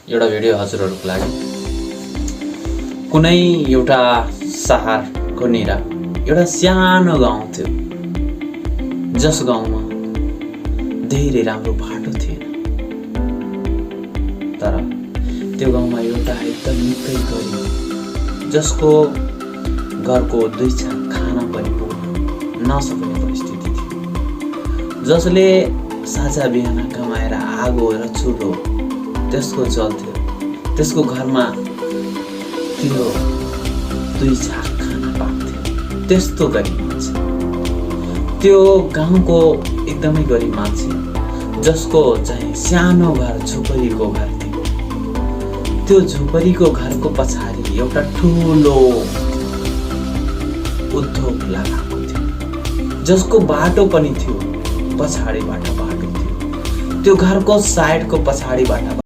एउटा भिडियो हजुरहरूको लागि। कुनै एउटा शहरको निर एउटा सानो गाउँ थियो, जस गाउँमा धेरै राम्रो बाटो थिएन। तर त्यो गाउँमा एउटा एकदम निकै गरिब, जसको घरको 2 छाक खाना पनि पुग्न नसक्ने परिस्थिति थियो, जसले साँझ बिहान कमाएर आगो र चुलो त्यसको जल्थ्यो। त्यसको घरमा त्यो 2 छाक खाना पाक्थ्यो। त्यस्तो गरिब मान्छे, त्यो गाउँको एकदमै गरिब मान्छे, जसको चाहिँ सानो घर झोपडीको घर थियो। त्यो झोपडीको घरको पछाडि एउटा ठुलो उद्योग लगाएको थियो, जसको बाटो पनि थियो, पछाडिबाट बाटो थियो। त्यो घरको साइडको पछाडिबाट